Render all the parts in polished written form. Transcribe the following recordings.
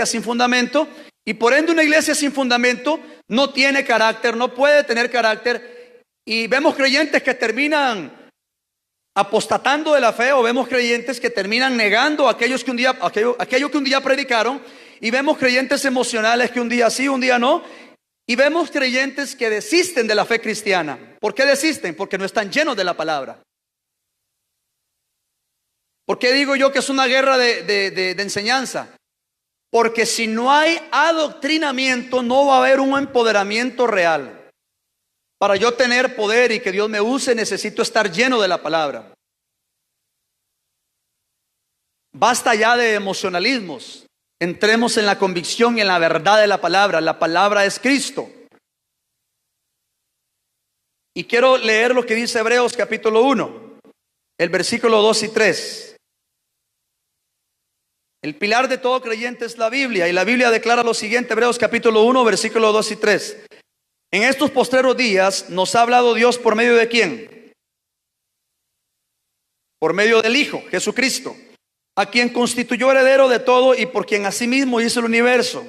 iglesia sin fundamento, y por ende una iglesia sin fundamento no tiene carácter, no puede tener carácter, y vemos creyentes que terminan apostatando de la fe, o vemos creyentes que terminan negando aquello que un día predicaron, y vemos creyentes emocionales que un día sí, un día no, y vemos creyentes que desisten de la fe cristiana. ¿Por qué desisten? Porque no están llenos de la palabra. ¿Por qué digo yo que es una guerra de enseñanza? Porque si no hay adoctrinamiento, no va a haber un empoderamiento real. Para yo tener poder y que Dios me use, necesito estar lleno de la palabra. Basta ya de emocionalismos. Entremos en la convicción y en la verdad de la palabra. La palabra es Cristo. Y quiero leer lo que dice Hebreos capítulo 1, el versículo 2 y 3. El pilar de todo creyente es la Biblia, y la Biblia declara lo siguiente, Hebreos capítulo 1, versículo 2 y 3. En estos postreros días nos ha hablado Dios por medio de ¿quién? Por medio del Hijo, Jesucristo, a quien constituyó heredero de todo y por quien asimismo hizo el universo.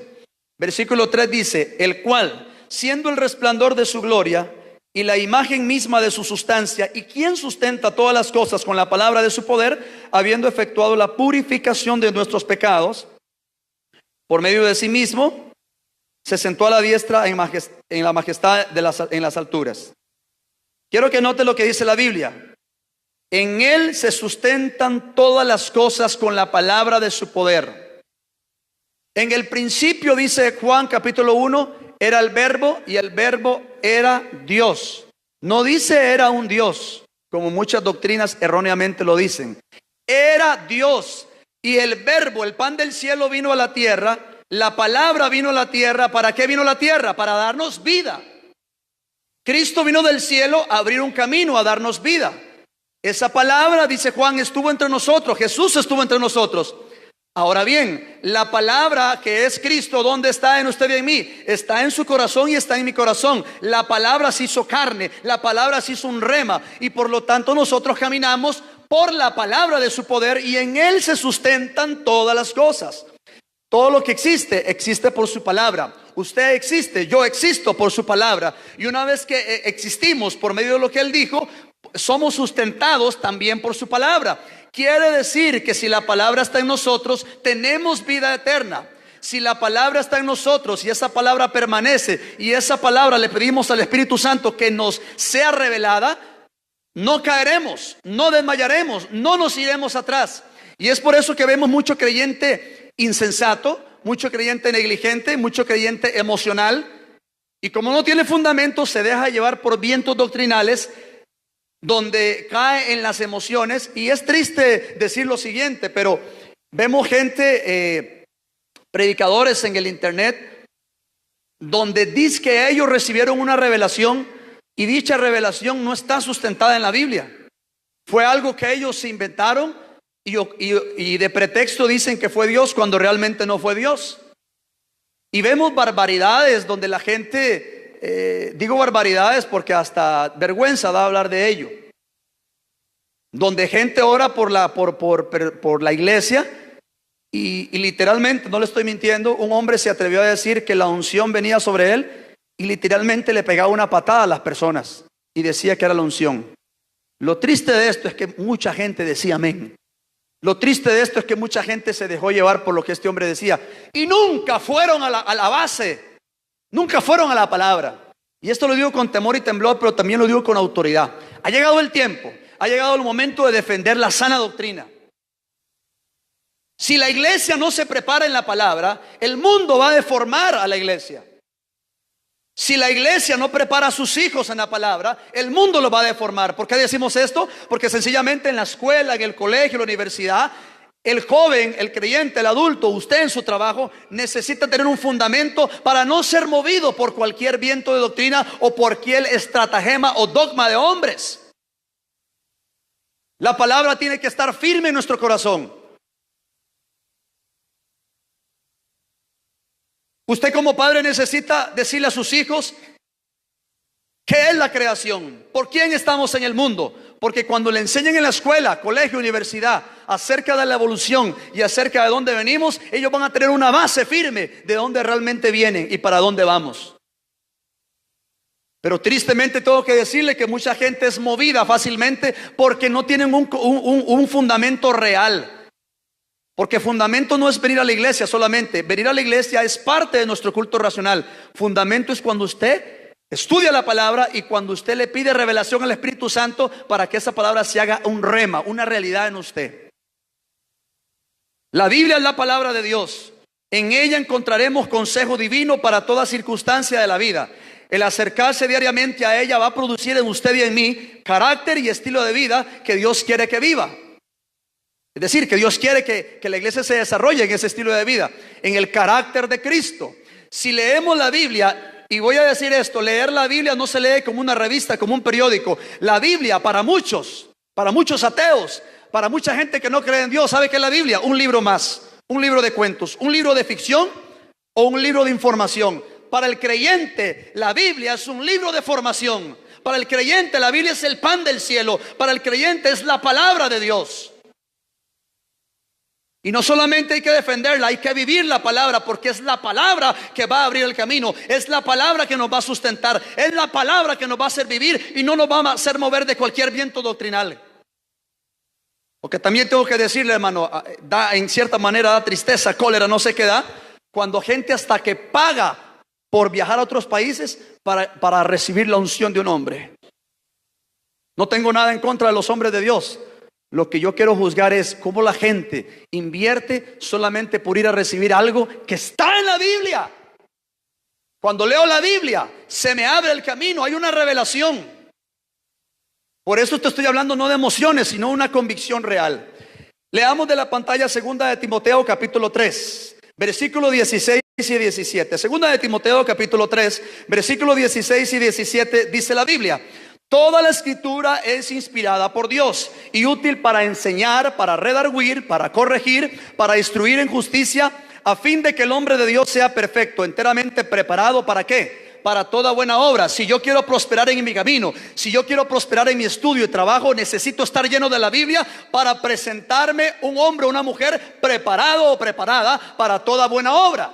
Versículo 3 dice, el cual, siendo el resplandor de su gloria y la imagen misma de su sustancia, y quien sustenta todas las cosas con la palabra de su poder, habiendo efectuado la purificación de nuestros pecados, por medio de sí mismo, se sentó a la diestra en la majestad en las alturas. Quiero que note lo que dice la Biblia. En Él se sustentan todas las cosas con la palabra de su poder. En el principio, dice Juan capítulo 1, era el verbo y el verbo era Dios. No dice era un Dios, como muchas doctrinas erróneamente lo dicen. Era Dios, y el verbo, el pan del cielo, vino a la tierra. La palabra vino a la tierra. ¿Para qué vino a la tierra? Para darnos vida. Cristo vino del cielo a abrir un camino, a darnos vida. Esa palabra, dice Juan, estuvo entre nosotros. Jesús estuvo entre nosotros. Ahora bien, la palabra que es Cristo, ¿dónde está en usted y en mí? Está en su corazón y está en mi corazón. La palabra se hizo carne, la palabra se hizo un rema, y por lo tanto nosotros caminamos por la palabra de su poder, y en Él se sustentan todas las cosas. Todo lo que existe, existe por su palabra. Usted existe, yo existo por su palabra. Y una vez que existimos por medio de lo que Él dijo, somos sustentados también por su palabra. Quiere decir que si la palabra está en nosotros, tenemos vida eterna. Si la palabra está en nosotros y esa palabra permanece, y esa palabra le pedimos al Espíritu Santo que nos sea revelada, no caeremos, no desmayaremos, no nos iremos atrás. Y es por eso que vemos mucho creyente insensato, mucho creyente negligente, mucho creyente emocional, y como no tiene fundamento, se deja llevar por vientos doctrinales donde cae en las emociones. Y es triste decir lo siguiente, pero vemos gente, predicadores en el internet, donde dice que ellos recibieron una revelación, y dicha revelación no está sustentada en la Biblia. Fue algo que ellos se inventaron, y de pretexto dicen que fue Dios cuando realmente no fue Dios. Y vemos barbaridades donde la gente, digo barbaridades porque hasta vergüenza da hablar de ello, donde gente ora por la iglesia, y literalmente, no le estoy mintiendo, un hombre se atrevió a decir que la unción venía sobre él, y literalmente le pegaba una patada a las personas y decía que era la unción. Lo triste de esto es que mucha gente decía amén. Lo triste de esto es que mucha gente se dejó llevar por lo que este hombre decía, y nunca fueron a la base, nunca fueron a la palabra. Y esto lo digo con temor y temblor, pero también lo digo con autoridad. Ha llegado el tiempo, ha llegado el momento de defender la sana doctrina. Si la iglesia no se prepara en la palabra, el mundo va a deformar a la iglesia. Si la iglesia no prepara a sus hijos en la palabra, el mundo lo va a deformar. ¿Por qué decimos esto? Porque sencillamente en la escuela, en el colegio, en la universidad, el joven, el creyente, el adulto, usted en su trabajo, necesita tener un fundamento para no ser movido por cualquier viento de doctrina o por cualquier estratagema o dogma de hombres. La palabra tiene que estar firme en nuestro corazón. Usted como padre necesita decirle a sus hijos ¿Qué es la creación? ¿Por quién estamos en el mundo? Porque cuando le enseñan en la escuela, colegio, universidad acerca de la evolución y acerca de dónde venimos, ellos van a tener una base firme de dónde realmente vienen y para dónde vamos. Pero tristemente tengo que decirle que mucha gente es movida fácilmente porque no tienen un fundamento real. Porque fundamento no es venir a la iglesia solamente. Venir a la iglesia es parte de nuestro culto racional. Fundamento es cuando usted estudia la palabra y cuando usted le pide revelación al Espíritu Santo para que esa palabra se haga un rema, una realidad en usted. La Biblia es la palabra de Dios. En ella encontraremos consejo divino para toda circunstancia de la vida. El acercarse diariamente a ella va a producir en usted y en mí carácter y estilo de vida que Dios quiere que viva. Es decir, que Dios quiere que la iglesia se desarrolle en ese estilo de vida, en el carácter de Cristo. Si leemos la Biblia, y voy a decir esto, leer la Biblia no se lee como una revista, como un periódico. La Biblia para muchos ateos, para mucha gente que no cree en Dios, ¿sabe qué es la Biblia? Un libro más, un libro de cuentos, un libro de ficción o un libro de información. Para el creyente, la Biblia es un libro de formación. Para el creyente, la Biblia es el pan del cielo. Para el creyente es la palabra de Dios. Y no solamente hay que defenderla, hay que vivir la palabra, porque es la palabra que va a abrir el camino. Es la palabra que nos va a sustentar. Es la palabra que nos va a hacer vivir y no nos va a hacer mover de cualquier viento doctrinal. Porque también tengo que decirle, hermano, en cierta manera da tristeza, cólera, no sé qué da, cuando gente hasta que paga por viajar a otros países para recibir la unción de un hombre. No tengo nada en contra de los hombres de Dios. Lo que yo quiero juzgar es cómo la gente invierte solamente por ir a recibir algo que está en la Biblia. Cuando leo la Biblia, se me abre el camino, hay una revelación. Por eso te estoy hablando no de emociones, sino una convicción real. Leamos de la pantalla 2 de Timoteo capítulo 3, versículo 16 y 17. 2 de Timoteo capítulo 3, versículo 16 y 17 dice la Biblia: toda la escritura es inspirada por Dios y útil para enseñar, para redarguir, para corregir, para instruir en justicia, a fin de que el hombre de Dios sea perfecto, enteramente preparado. ¿Para qué? Para toda buena obra. Si yo quiero prosperar en mi camino, si yo quiero prosperar en mi estudio y trabajo, necesito estar lleno de la Biblia para presentarme un hombre o una mujer preparado o preparada para toda buena obra.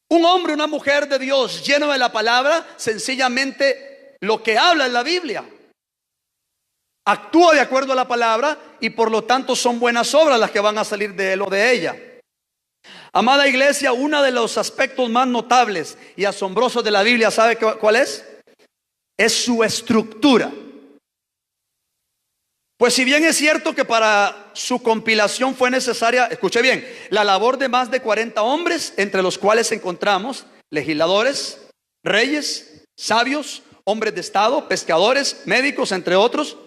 Un hombre o una mujer de Dios lleno de la palabra, sencillamente lo que habla en la Biblia, actúa de acuerdo a la palabra y por lo tanto son buenas obras las que van a salir de él o de ella. Amada iglesia, uno de los aspectos más notables y asombrosos de la Biblia, ¿sabe cuál es? Es su estructura. Pues si bien es cierto que para su compilación fue necesaria, escuche bien, la labor de más de 40 hombres, entre los cuales encontramos legisladores, reyes, sabios, hombres de estado, pescadores, médicos, entre otros.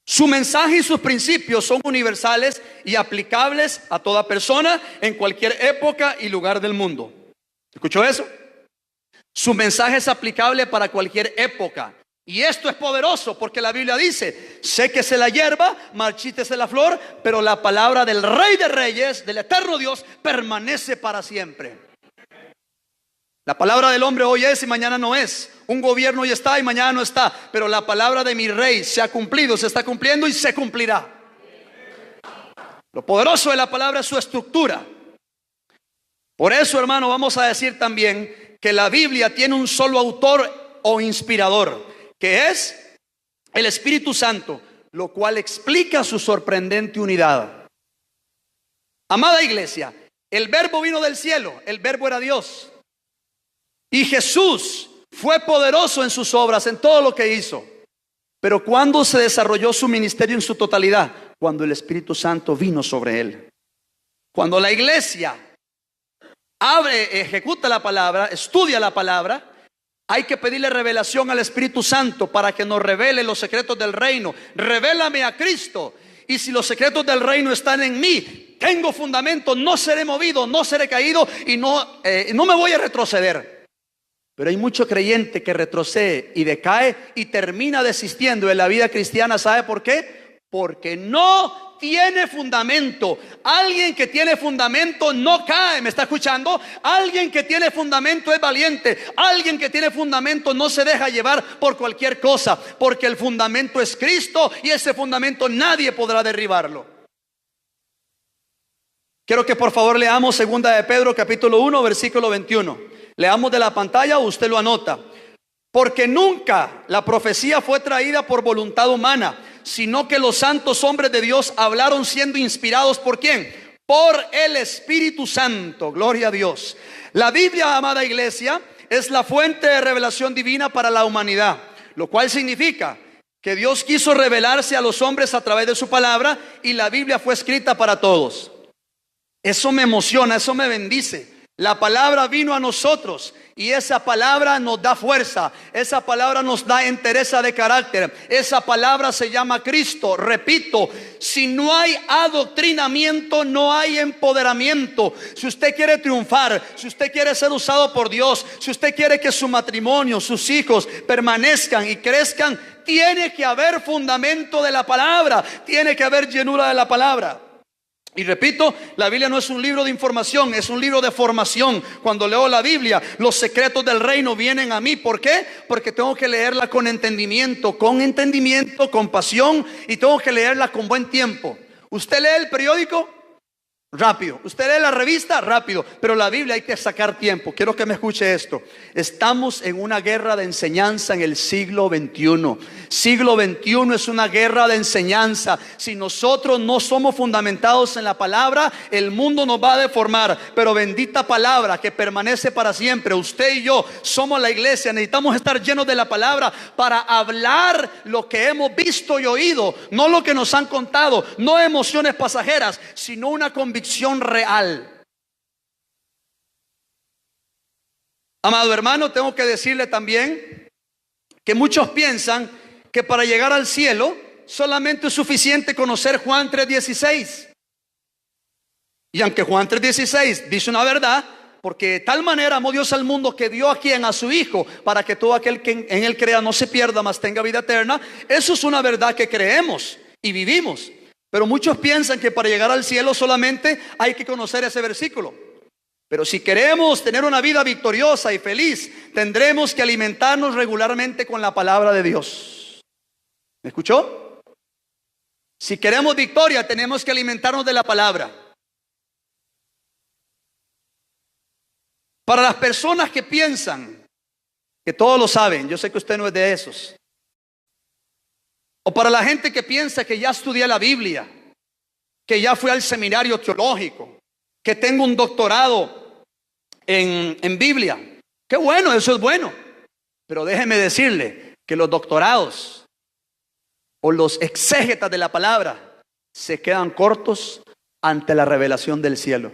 Su mensaje y sus principios son universales y aplicables a toda persona en cualquier época y lugar del mundo. ¿Escuchó eso? Su mensaje es aplicable para cualquier época. Y esto es poderoso porque la Biblia dice: séquese la hierba, marchítese la flor, pero la palabra del Rey de Reyes, del eterno Dios, permanece para siempre. La palabra del hombre hoy es y mañana no es. Un gobierno hoy está y mañana no está. Pero la palabra de mi rey se ha cumplido, se está cumpliendo y se cumplirá. Lo poderoso de la palabra es su estructura. Por eso, hermano, vamos a decir también que la Biblia tiene un solo autor o inspirador, que es el Espíritu Santo, lo cual explica su sorprendente unidad. Amada iglesia, el verbo vino del cielo, el verbo era Dios. Y Jesús fue poderoso en sus obras, en todo lo que hizo. Pero ¿cuándo se desarrolló su ministerio en su totalidad? Cuando el Espíritu Santo vino sobre él. Cuando la iglesia ejecuta la palabra, estudia la palabra, hay que pedirle revelación al Espíritu Santo para que nos revele los secretos del reino. Revélame a Cristo. Y si los secretos del reino están en mí, tengo fundamento, no seré movido, no seré caído y no me voy a retroceder. Pero hay mucho creyente que retrocede y decae y termina desistiendo de la vida cristiana. ¿Sabe por qué? porque no tiene fundamento. Alguien que tiene fundamento no cae, ¿me está escuchando? Alguien que tiene fundamento es valiente. Alguien que tiene fundamento no se deja llevar por cualquier cosa, porque el fundamento es Cristo y ese fundamento nadie podrá derribarlo. Quiero que por favor leamos 2 de Pedro capítulo 1 versículo 21. Leamos de la pantalla o usted lo anota. Porque nunca la profecía fue traída por voluntad humana, sino que los santos hombres de Dios hablaron siendo inspirados ¿por quién? Por el Espíritu Santo. Gloria a Dios. La Biblia, amada iglesia, es la fuente de revelación divina para la humanidad, lo cual significa que Dios quiso revelarse a los hombres a través de su palabra y la Biblia fue escrita para todos. Eso me emociona, eso me bendice. La palabra vino a nosotros y esa palabra nos da fuerza, esa palabra nos da entereza de carácter, esa palabra se llama Cristo. Repito, si no hay adoctrinamiento, no hay empoderamiento. Si usted quiere triunfar, si usted quiere ser usado por Dios, si usted quiere que su matrimonio, sus hijos permanezcan y crezcan, tiene que haber fundamento de la palabra, tiene que haber llenura de la palabra. Y repito, la Biblia no es un libro de información, es un libro de formación. Cuando leo la Biblia, los secretos del reino vienen a mí. ¿Por qué? Porque tengo que leerla con entendimiento, con pasión, y tengo que leerla con buen tiempo. ¿Usted lee el periódico? Rápido. ¿Usted lee la revista? Rápido. Pero la Biblia hay que sacar tiempo. Quiero que me escuche esto. Estamos en una guerra de enseñanza en el siglo XXI. Siglo XXI es una guerra de enseñanza. Si nosotros no somos fundamentados en la palabra, el mundo nos va a deformar. Pero bendita palabra que permanece para siempre. Usted y yo somos la iglesia. Necesitamos estar llenos de la palabra para hablar lo que hemos visto y oído. No lo que nos han contado. No emociones pasajeras, sino una convicción real. Amado hermano, tengo que decirle también que muchos piensan que para llegar al cielo solamente es suficiente conocer Juan 3:16. Y aunque Juan 3:16 dice una verdad, porque de tal manera amó Dios al mundo que dio a quien, a su Hijo, para que todo aquel que en él crea no se pierda, mas tenga vida eterna. Eso es una verdad que creemos y vivimos. Pero muchos piensan que para llegar al cielo solamente hay que conocer ese versículo. Pero si queremos tener una vida victoriosa y feliz, tendremos que alimentarnos regularmente con la palabra de Dios. ¿Me escuchó? Si queremos victoria, tenemos que alimentarnos de la palabra. Para las personas que piensan que todos lo saben, yo sé que usted no es de esos. O para la gente que piensa que ya estudié la Biblia, que ya fui al seminario teológico, que tengo un doctorado en Biblia. Qué bueno, eso es bueno. Pero déjeme decirle que los doctorados o los exégetas de la palabra se quedan cortos ante la revelación del cielo.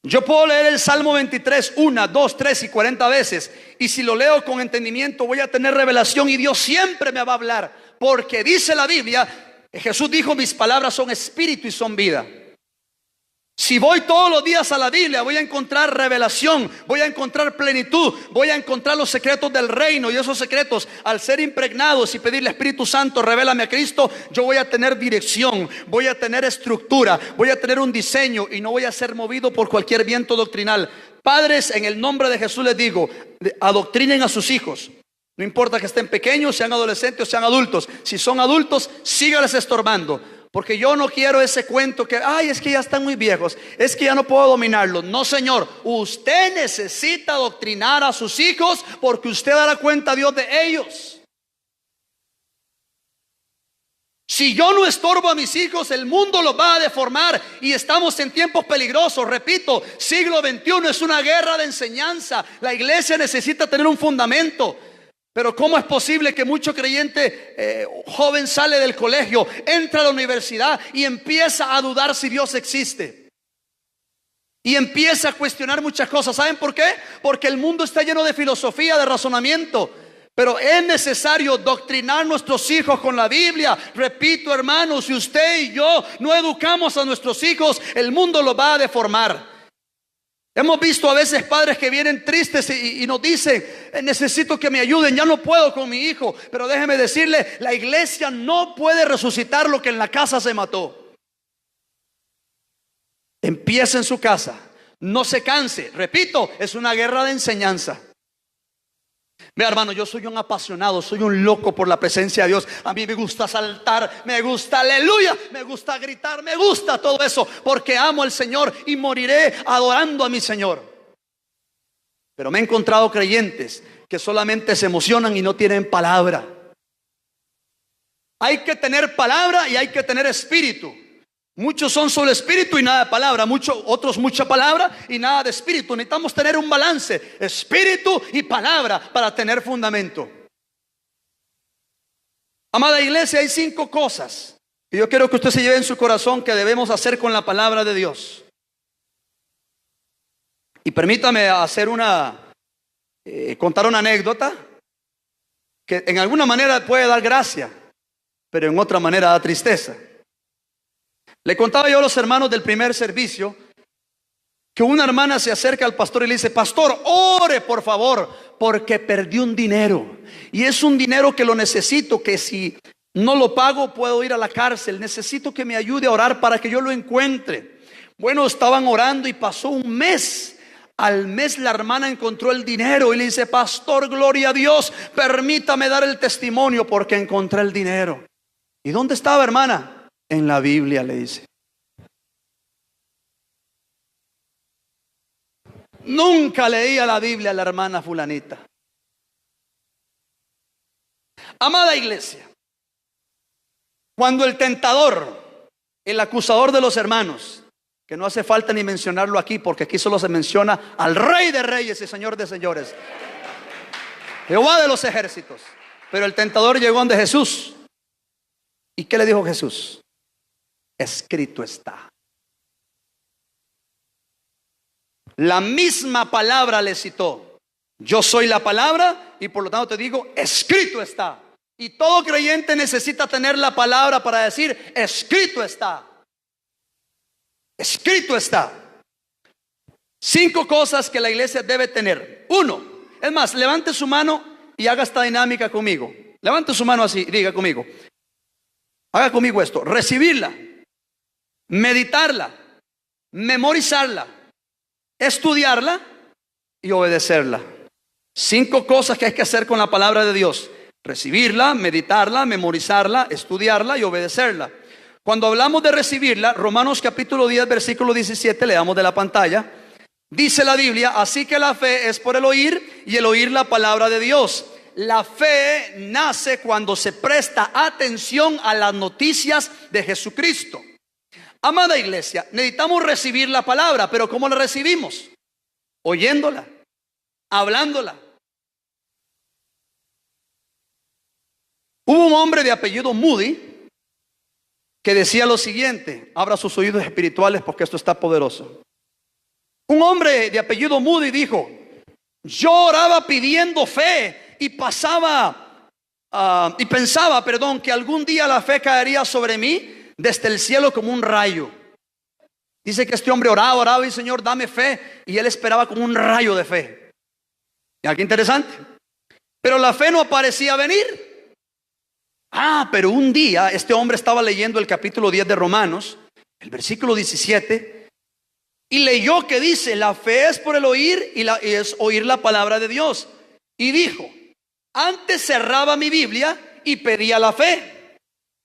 Yo puedo leer el Salmo 23 1, 2, 3 y 40 veces, y si lo leo con entendimiento voy a tener revelación y Dios siempre me va a hablar, porque dice la Biblia, Jesús dijo: mis palabras son espíritu y son vida. Si voy todos los días a la Biblia, voy a encontrar revelación, voy a encontrar plenitud, voy a encontrar los secretos del reino. Y esos secretos, al ser impregnados y pedirle: Espíritu Santo, revélame a Cristo, yo voy a tener dirección, voy a tener estructura, voy a tener un diseño y no voy a ser movido por cualquier viento doctrinal. Padres, en el nombre de Jesús les digo: adoctrinen a sus hijos. No importa que estén pequeños, sean adolescentes o sean adultos. Si son adultos, síganles estorbando. Porque yo no quiero ese cuento que, ay, es que ya están muy viejos, es que ya no puedo dominarlos. No, señor, usted necesita adoctrinar a sus hijos, porque usted dará cuenta a Dios de ellos. Si yo no estorbo a mis hijos, el mundo los va a deformar y estamos en tiempos peligrosos. Repito, siglo XXI es una guerra de enseñanza. La iglesia necesita tener un fundamento. Pero ¿cómo es posible que mucho creyente joven sale del colegio, entra a la universidad y empieza a dudar si Dios existe? Y empieza a cuestionar muchas cosas. ¿Saben por qué? Porque el mundo está lleno de filosofía, de razonamiento. Pero es necesario doctrinar a nuestros hijos con la Biblia. Repito, hermanos, si usted y yo no educamos a nuestros hijos, el mundo los va a deformar. Hemos visto a veces padres que vienen tristes y nos dicen: necesito que me ayuden, ya no puedo con mi hijo. Pero déjeme decirle, la iglesia no puede resucitar lo que en la casa se mató. Empieza en su casa, no se canse. Repito, es una guerra de enseñanza. Vea, hermano, yo soy un apasionado, soy un loco por la presencia de Dios. A mí me gusta saltar, me gusta aleluya, me gusta gritar, me gusta todo eso, porque amo al Señor y moriré adorando a mi Señor. Pero me he encontrado creyentes que solamente se emocionan y no tienen palabra. Hay que tener palabra y hay que tener espíritu. Muchos son solo espíritu y nada de palabra. Otros mucha palabra y nada de espíritu. Necesitamos tener un balance, espíritu y palabra, para tener fundamento. Amada iglesia, hay 5 cosas que yo quiero que usted se lleve en su corazón que debemos hacer con la palabra de Dios. Y permítame hacer contar una anécdota que en alguna manera puede dar gracia, pero en otra manera da tristeza. Le contaba yo a los hermanos del primer servicio que una hermana se acerca al pastor y le dice: pastor, ore por favor, porque perdí un dinero. Y es un dinero que lo necesito, que si no lo pago puedo ir a la cárcel. Necesito que me ayude a orar para que yo lo encuentre. Bueno, estaban orando y pasó un mes. Al mes la hermana encontró el dinero y le dice: pastor, gloria a Dios, permítame dar el testimonio porque encontré el dinero. ¿Y dónde estaba, hermana? En la Biblia, le dice. Nunca leía la Biblia la hermana fulanita. Amada iglesia, cuando el tentador, el acusador de los hermanos, que no hace falta ni mencionarlo aquí, porque aquí solo se menciona al Rey de Reyes y Señor de Señores, Jehová de los ejércitos. Pero el tentador llegó ante Jesús. ¿Y qué le dijo Jesús? Escrito está. La misma palabra le citó. Yo soy la palabra y por lo tanto te digo, escrito está. Y todo creyente necesita tener la palabra para decir: escrito está. Escrito está. 5 cosas que la iglesia debe tener. 1, es más, levante su mano y haga esta dinámica conmigo. Levante su mano así, diga conmigo. Haga conmigo esto: recibirla, meditarla, memorizarla, estudiarla y obedecerla. 5 cosas que hay que hacer con la palabra de Dios: recibirla, meditarla, memorizarla, estudiarla y obedecerla. Cuando hablamos de recibirla, Romanos capítulo 10 versículo 17, leamos de la pantalla. Dice la Biblia: así que la fe es por el oír y el oír la palabra de Dios. La fe nace cuando se presta atención a las noticias de Jesucristo. Amada iglesia, necesitamos recibir la palabra, pero ¿cómo la recibimos? Oyéndola, hablándola. Hubo un hombre de apellido Moody que decía lo siguiente: abra sus oídos espirituales porque esto está poderoso. Un hombre de apellido Moody dijo: yo oraba pidiendo fe y pensaba, que algún día la fe caería sobre mí desde el cielo como un rayo. Dice que este hombre oraba y: Señor, dame fe. Y él esperaba como un rayo de fe. ¿Y qué interesante? Pero la fe no parecía venir. Pero un día este hombre estaba leyendo el capítulo 10 de Romanos, el versículo 17, y leyó que dice: la fe es por el oír y es oír la palabra de Dios. Y dijo: antes cerraba mi Biblia y pedía la fe,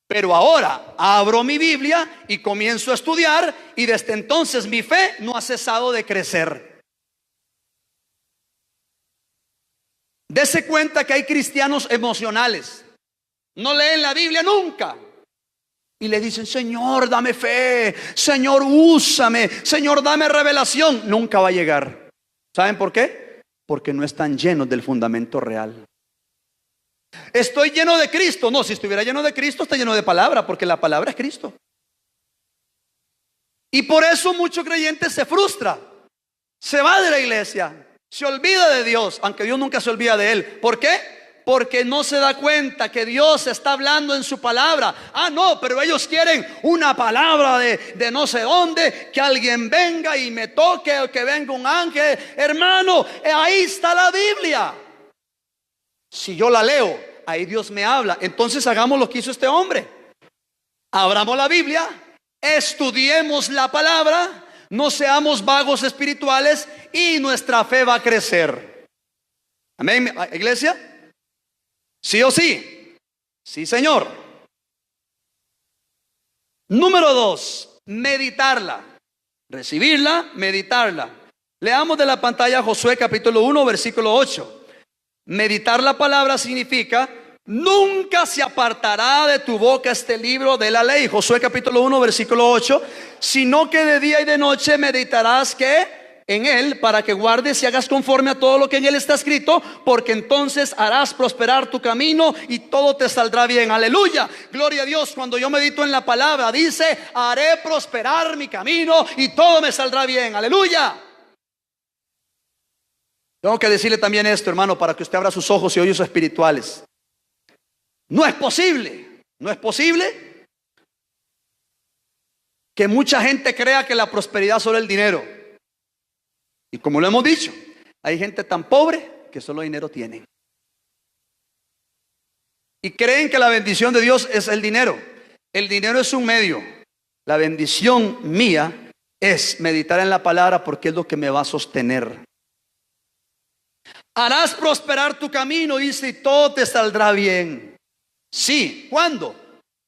pero ahora abro mi Biblia y comienzo a estudiar, y desde entonces mi fe no ha cesado de crecer. Dese cuenta que hay cristianos emocionales. No leen la Biblia nunca y le dicen: Señor, dame fe, Señor, úsame, Señor, dame revelación. Nunca va a llegar. ¿Saben por qué? Porque no están llenos del fundamento real. Estoy lleno de Cristo. No, si estuviera lleno de Cristo, está lleno de palabra, porque la palabra es Cristo. Y por eso mucho creyente se frustra, se va de la iglesia, se olvida de Dios, aunque Dios nunca se olvida de él. ¿Por qué? Porque no se da cuenta que Dios está hablando en su palabra. Ah, no, pero ellos quieren una palabra de no sé dónde, que alguien venga y me toque, o que venga un ángel. Hermano, ahí está la Biblia. Si yo la leo, ahí Dios me habla. Entonces hagamos lo que hizo este hombre. Abramos la Biblia, estudiemos la palabra, no seamos vagos espirituales y nuestra fe va a crecer. Amén, iglesia. ¿Sí o sí? Sí, Señor. Número 2, meditarla. Recibirla, meditarla. Leamos de la pantalla Josué capítulo 1, versículo 8. Meditar la palabra significa: nunca se apartará de tu boca este libro de la ley. Josué capítulo 1, versículo 8. Sino que de día y de noche meditarás ¿qué? En él, para que guardes y hagas conforme a todo lo que en él está escrito, porque entonces harás prosperar tu camino y todo te saldrá bien. Aleluya, gloria a Dios. Cuando yo medito en la palabra, dice: haré prosperar mi camino y todo me saldrá bien. Aleluya. Tengo que decirle también esto, hermano, para que usted abra sus ojos y oídos espirituales. No es posible que mucha gente crea que la prosperidad es solo el dinero. Y como lo hemos dicho, hay gente tan pobre que solo dinero tienen. Y creen que la bendición de Dios es el dinero. El dinero es un medio. La bendición mía es meditar en la palabra, porque es lo que me va a sostener. Harás prosperar tu camino, dice, y todo te saldrá bien. Sí, ¿cuándo?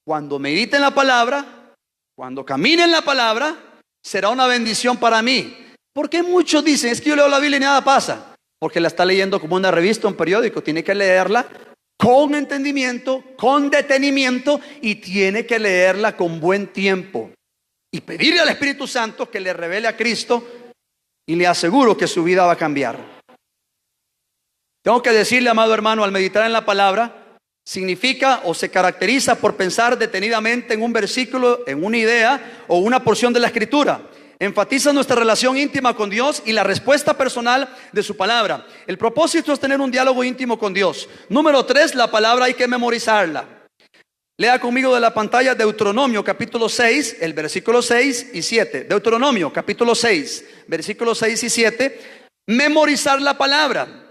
Cuando medite en la palabra, cuando camine en la palabra, será una bendición para mí. ¿Por qué muchos dicen: es que yo leo la Biblia y nada pasa? Porque la está leyendo como una revista, un periódico. Tiene que leerla con entendimiento, con detenimiento, y tiene que leerla con buen tiempo y pedirle al Espíritu Santo que le revele a Cristo, y le aseguro que su vida va a cambiar. Tengo que decirle, amado hermano, al meditar en la palabra, significa o se caracteriza por pensar detenidamente en un versículo, en una idea o una porción de la Escritura. Enfatiza nuestra relación íntima con Dios y la respuesta personal de su palabra. El propósito es tener un diálogo íntimo con Dios. Número 3, la palabra hay que memorizarla. Lea conmigo de la pantalla Deuteronomio capítulo 6, el versículo 6 y 7. Deuteronomio capítulo 6, versículos 6 y 7. Memorizar la palabra.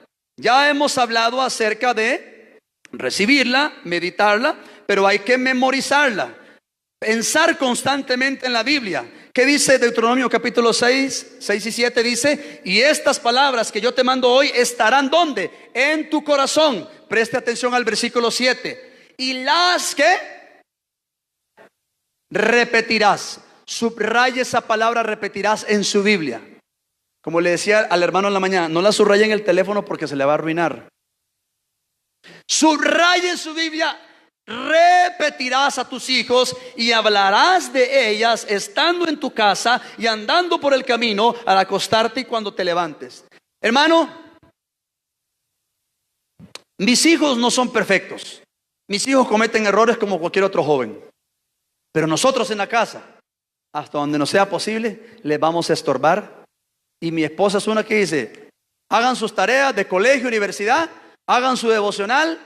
Ya hemos hablado acerca de recibirla, meditarla, pero hay que memorizarla. Pensar constantemente en la Biblia. ¿Qué dice Deuteronomio capítulo 6, 6 y 7? Dice: y estas palabras que yo te mando hoy estarán ¿dónde? En tu corazón. Preste atención al versículo 7. Y las que repetirás. Subraye esa palabra repetirás en su Biblia. Como le decía al hermano en la mañana, no la subraye en el teléfono porque se le va a arruinar. Subraye en su Biblia. Repetirás a tus hijos y hablarás de ellas estando en tu casa y andando por el camino, al acostarte y cuando te levantes. Hermano, mis hijos no son perfectos. Mis hijos cometen errores como cualquier otro joven. Pero nosotros en la casa, hasta donde nos sea posible, les vamos a estorbar. Y mi esposa es una que dice: hagan sus tareas de colegio, universidad, hagan su devocional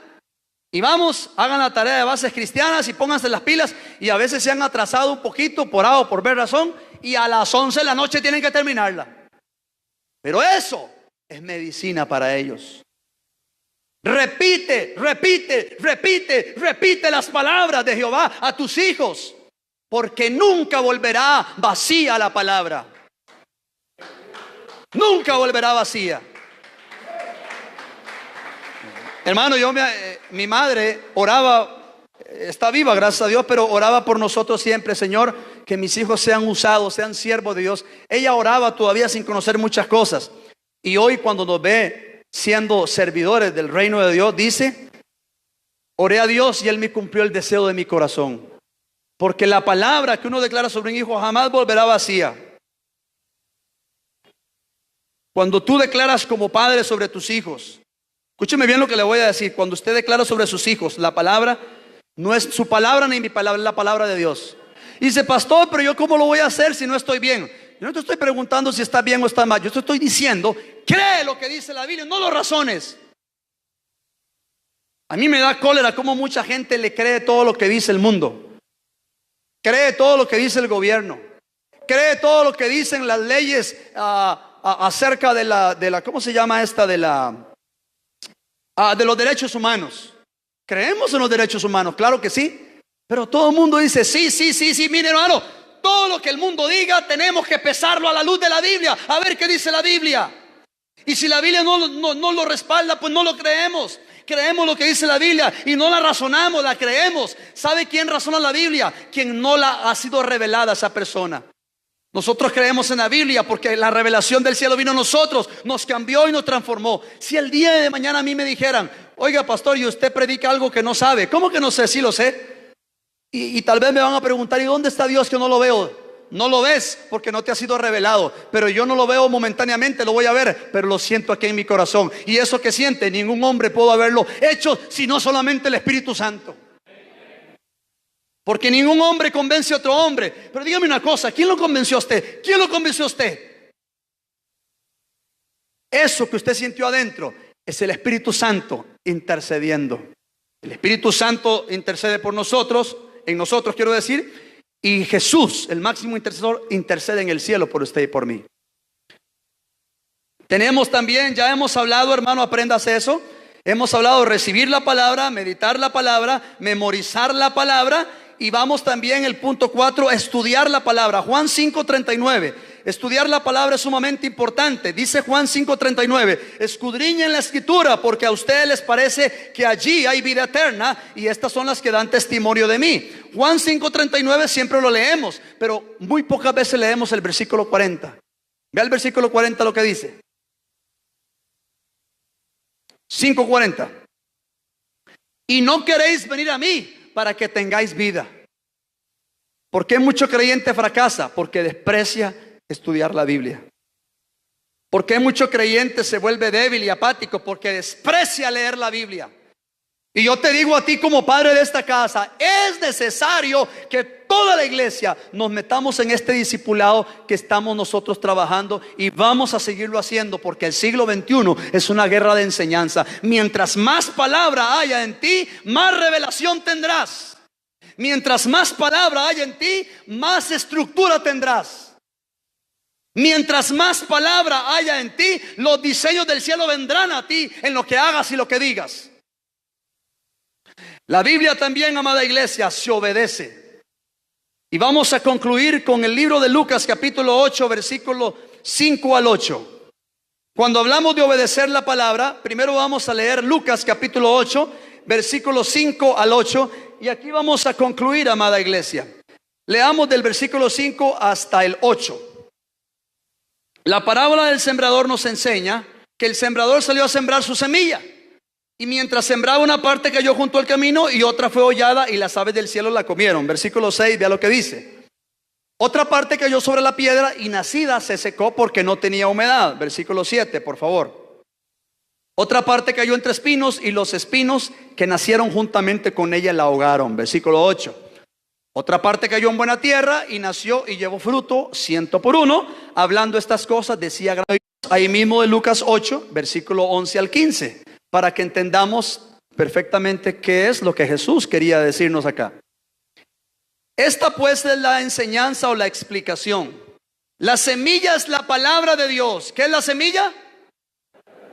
y vamos, hagan la tarea de bases cristianas y pónganse las pilas. Y a veces se han atrasado un poquito por A o por B razón, y a las 11 de la noche tienen que terminarla. Pero eso es medicina para ellos. Repite las palabras de Jehová a tus hijos, porque nunca volverá vacía la palabra. Nunca volverá vacía. Hermano, mi madre oraba, está viva, gracias a Dios, pero oraba por nosotros siempre: Señor, que mis hijos sean usados, sean siervos de Dios. Ella oraba todavía sin conocer muchas cosas. Y hoy, cuando nos ve siendo servidores del reino de Dios, dice: oré a Dios y Él me cumplió el deseo de mi corazón. Porque la palabra que uno declara sobre un hijo jamás volverá vacía. Cuando tú declaras como padre sobre tus hijos, escúcheme bien lo que le voy a decir. Cuando usted declara sobre sus hijos, la palabra no es su palabra ni mi palabra, es la palabra de Dios. Y dice: pastor, pero yo ¿cómo lo voy a hacer si no estoy bien? Yo no te estoy preguntando si está bien o está mal. Yo te estoy diciendo: cree lo que dice la Biblia, no lo razones. A mí me da cólera cómo mucha gente le cree todo lo que dice el mundo. Cree todo lo que dice el gobierno. Cree todo lo que dicen las leyes acerca de la, ¿cómo se llama esta? De los derechos humanos. ¿Creemos en los derechos humanos? Claro que sí. Pero todo el mundo dice, sí, mire hermano, todo lo que el mundo diga tenemos que pesarlo a la luz de la Biblia. A ver qué dice la Biblia. Y si la Biblia no lo respalda, pues no lo creemos. Creemos lo que dice la Biblia y no la razonamos, la creemos. ¿Sabe quién razona la Biblia? Quien no la ha sido revelada a esa persona. Nosotros creemos en la Biblia porque la revelación del cielo vino a nosotros, nos cambió y nos transformó. Si el día de mañana a mí me dijeran, oiga pastor, y usted predica algo que no sabe, ¿cómo que no sé? Sí lo sé. Y tal vez me van a preguntar, ¿y dónde está Dios que no lo veo? No lo ves porque no te ha sido revelado, pero yo no lo veo momentáneamente, lo voy a ver, pero lo siento aquí en mi corazón. Y eso que siente, ningún hombre pudo haberlo hecho, sino solamente el Espíritu Santo. Porque ningún hombre convence a otro hombre. Pero dígame una cosa, ¿quién lo convenció a usted? ¿Quién lo convenció a usted? Eso que usted sintió adentro es el Espíritu Santo intercediendo. El Espíritu Santo intercede por nosotros, en nosotros quiero decir. Y Jesús, el máximo intercesor, intercede en el cielo por usted y por mí. Tenemos también, ya hemos hablado, hermano, aprendas eso. Hemos hablado de recibir la palabra, meditar la palabra, memorizar la palabra. Y vamos también el punto 4, estudiar la palabra. Juan 5:39. Estudiar la palabra es sumamente importante. Dice Juan 5:39, escudriñen la escritura porque a ustedes les parece que allí hay vida eterna y estas son las que dan testimonio de mí. Juan 5:39 siempre lo leemos, pero muy pocas veces leemos el versículo 40. Vea el versículo 40 lo que dice. 5:40. Y no queréis venir a mí para que tengáis vida. ¿Por qué mucho creyente fracasa? Porque desprecia estudiar la Biblia. ¿Por qué mucho creyente se vuelve débil y apático? Porque desprecia leer la Biblia. Y yo te digo a ti como padre de esta casa, es necesario que toda la iglesia nos metamos en este discipulado que estamos nosotros trabajando y vamos a seguirlo haciendo porque el siglo XXI es una guerra de enseñanza. Mientras más palabra haya en ti, más revelación tendrás. Mientras más palabra haya en ti, más estructura tendrás. Mientras más palabra haya en ti, los diseños del cielo vendrán a ti en lo que hagas y lo que digas. La Biblia también, amada iglesia, se obedece. Y vamos a concluir con el libro de Lucas capítulo 8, versículo 5 al 8. Cuando hablamos de obedecer la palabra, primero vamos a leer Lucas capítulo 8, versículo 5 al 8. Y aquí vamos a concluir, amada iglesia. Leamos del versículo 5 hasta el 8. La parábola del sembrador nos enseña que el sembrador salió a sembrar su semilla. Y mientras sembraba, una parte cayó junto al camino y otra fue hollada y las aves del cielo la comieron. Versículo 6, vea lo que dice. Otra parte cayó sobre la piedra y nacida se secó porque no tenía humedad. Versículo 7, por favor. Otra parte cayó entre espinos y los espinos que nacieron juntamente con ella la ahogaron. Versículo 8. Otra parte cayó en buena tierra y nació y llevó fruto 100 por uno. Hablando estas cosas decía ahí mismo de Lucas 8, versículo 11 al 15. Para que entendamos perfectamente qué es lo que Jesús quería decirnos acá. Esta pues es la enseñanza o la explicación. La semilla es la palabra de Dios. ¿Qué es la semilla?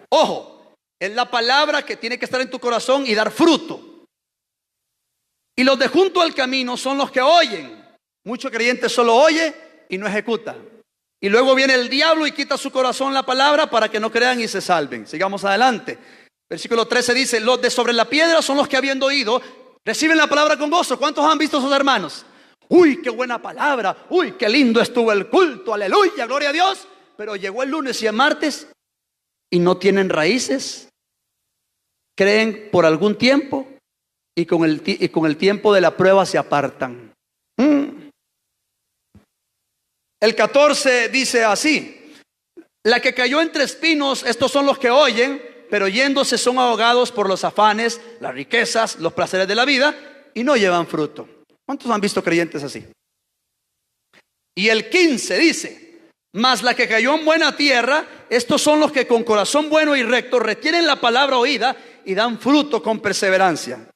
Ojo, es la palabra que tiene que estar en tu corazón y dar fruto. Y los de junto al camino son los que oyen. Mucho creyente solo oye y no ejecuta. Y luego viene el diablo y quita su corazón la palabra para que no crean y se salven. Sigamos adelante. Versículo 13 dice, los de sobre la piedra son los que habiendo oído, reciben la palabra con gozo. ¿Cuántos han visto a sus hermanos? Uy, qué buena palabra. Uy, qué lindo estuvo el culto. Aleluya, gloria a Dios. Pero llegó el lunes y el martes y no tienen raíces. Creen por algún tiempo y con el tiempo de la prueba se apartan. El 14 dice así, la que cayó entre espinos, estos son los que oyen, pero yéndose son ahogados por los afanes, las riquezas, los placeres de la vida y no llevan fruto. ¿Cuántos han visto creyentes así? Y el 15 dice, Mas la que cayó en buena tierra, estos son los que con corazón bueno y recto retienen la palabra oída y dan fruto con perseverancia.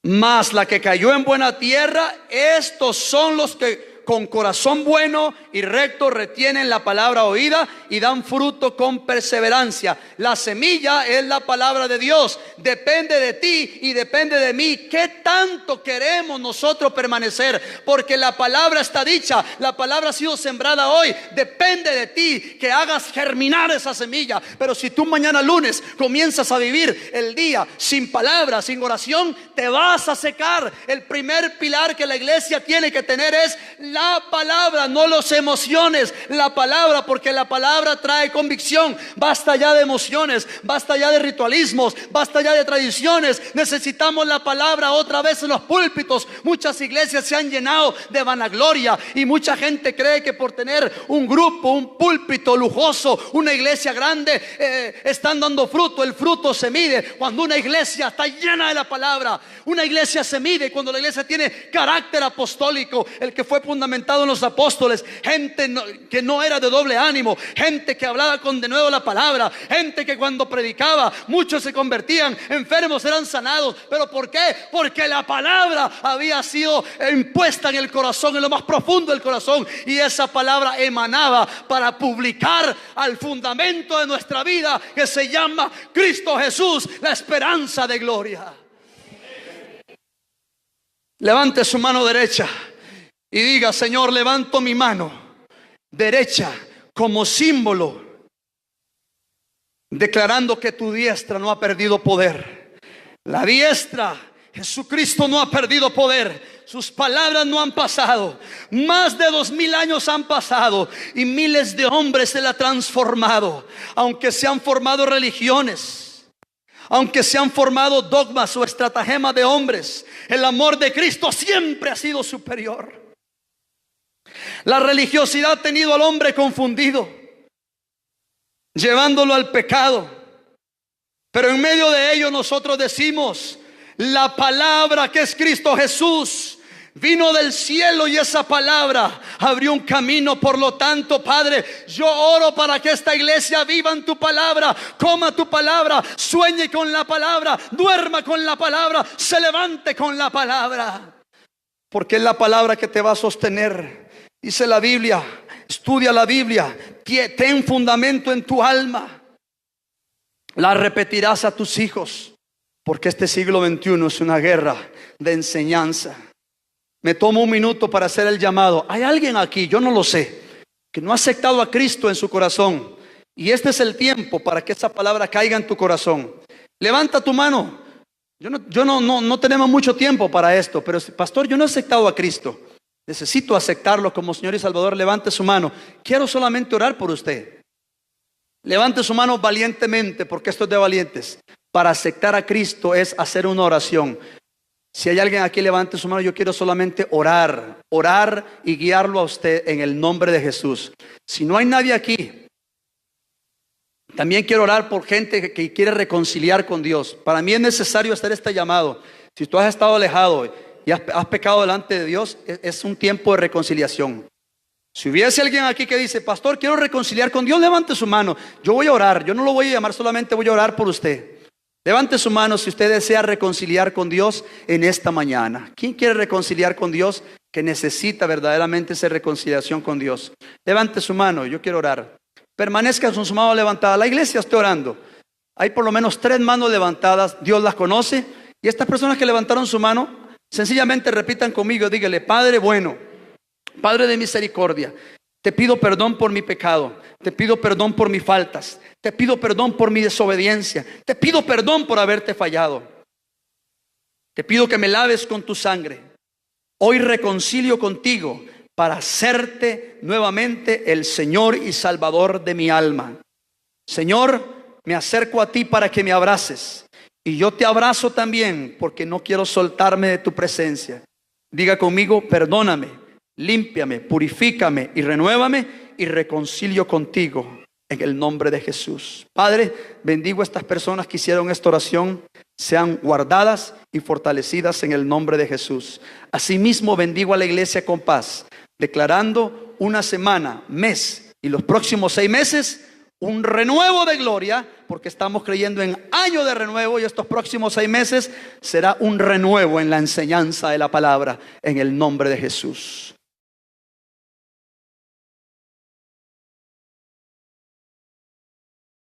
Mas la que cayó en buena tierra, estos son los que con corazón bueno y recto retienen la palabra oída y dan fruto con perseverancia. La semilla es la palabra de Dios. Depende de ti y depende de mí qué tanto queremos nosotros permanecer, porque la palabra está dicha, la palabra ha sido sembrada hoy. Depende de ti que hagas germinar esa semilla. Pero si tú mañana lunes comienzas a vivir el día sin palabra, sin oración, te vas a secar. El primer pilar que la iglesia tiene que tener es la palabra, no las emociones. La palabra, porque la palabra trae convicción. Basta ya de emociones, basta ya de ritualismos, basta ya de tradiciones. Necesitamos la palabra otra vez en los púlpitos. Muchas iglesias se han llenado de vanagloria y mucha gente cree que por tener un grupo, un púlpito lujoso, una iglesia grande, están dando fruto. El fruto se mide cuando una iglesia está llena de la palabra. Una iglesia se mide cuando la iglesia tiene carácter apostólico, el que fue fundamentado en los apóstoles. Gente que no era de doble ánimo, gente que hablaba con denuedo la palabra, gente que cuando predicaba muchos se convertían, enfermos eran sanados. ¿Pero por qué? Porque la palabra había sido impuesta en el corazón, en lo más profundo del corazón, y esa palabra emanaba para publicar al fundamento de nuestra vida, que se llama Cristo Jesús, la esperanza de gloria. Levante su mano derecha y diga: Señor, levanto mi mano derecha como símbolo, declarando que tu diestra no ha perdido poder. La diestra, Jesucristo, no ha perdido poder. Sus palabras no han pasado. Más de 2000 años han pasado y miles de hombres se la han transformado. Aunque se han formado religiones, aunque se han formado dogmas o estratagemas de hombres, el amor de Cristo siempre ha sido superior. La religiosidad ha tenido al hombre confundido, llevándolo al pecado. Pero en medio de ello nosotros decimos: la palabra, que es Cristo Jesús, vino del cielo y esa palabra abrió un camino. Por lo tanto, Padre, yo oro para que esta iglesia viva en tu palabra, coma tu palabra, sueñe con la palabra, duerma con la palabra, se levante con la palabra, porque es la palabra que te va a sostener. Dice la Biblia, estudia la Biblia, ten fundamento en tu alma, la repetirás a tus hijos, porque este siglo XXI es una guerra de enseñanza. Me tomo un minuto para hacer el llamado. Hay alguien aquí, yo no lo sé, que no ha aceptado a Cristo en su corazón, y este es el tiempo para que esa palabra caiga en tu corazón. Levanta tu mano. No tenemos mucho tiempo para esto, pero pastor, yo no he aceptado a Cristo. Necesito aceptarlo como Señor y Salvador. Levante su mano. Quiero solamente orar por usted. Levante su mano valientemente, porque esto es de valientes. Para aceptar a Cristo es hacer una oración. Si hay alguien aquí, levante su mano. Yo quiero solamente orar y guiarlo a usted en el nombre de Jesús. Si no hay nadie aquí, también quiero orar por gente que quiere reconciliar con Dios. Para mí es necesario hacer este llamado. Si tú has estado alejado y has pecado delante de Dios, es un tiempo de reconciliación. Si hubiese alguien aquí que dice: pastor, quiero reconciliar con Dios, levante su mano. Yo voy a orar, yo no lo voy a llamar, solamente voy a orar por usted. Levante su mano si usted desea reconciliar con Dios en esta mañana. ¿Quién quiere reconciliar con Dios, que necesita verdaderamente esa reconciliación con Dios? Levante su mano, yo quiero orar. Permanezca con su mano levantada. La iglesia está orando. Hay por lo menos 3 manos levantadas, Dios las conoce. Y estas personas que levantaron su mano, sencillamente repitan conmigo, dígale: Padre bueno, Padre de misericordia, te pido perdón por mi pecado, te pido perdón por mis faltas, te pido perdón por mi desobediencia, te pido perdón por haberte fallado. Te pido que me laves con tu sangre. Hoy reconcilio contigo para hacerte nuevamente el Señor y Salvador de mi alma. Señor, me acerco a ti para que me abraces. Y yo te abrazo también, porque no quiero soltarme de tu presencia. Diga conmigo: perdóname, límpiame, purifícame y renuévame, y reconcilio contigo en el nombre de Jesús. Padre, bendigo a estas personas que hicieron esta oración, sean guardadas y fortalecidas en el nombre de Jesús. Asimismo bendigo a la iglesia con paz, declarando una semana, mes Y los próximos 6 meses, un renuevo de gloria, porque estamos creyendo en año de renuevo, y estos próximos 6 meses será un renuevo en la enseñanza de la palabra, en el nombre de Jesús.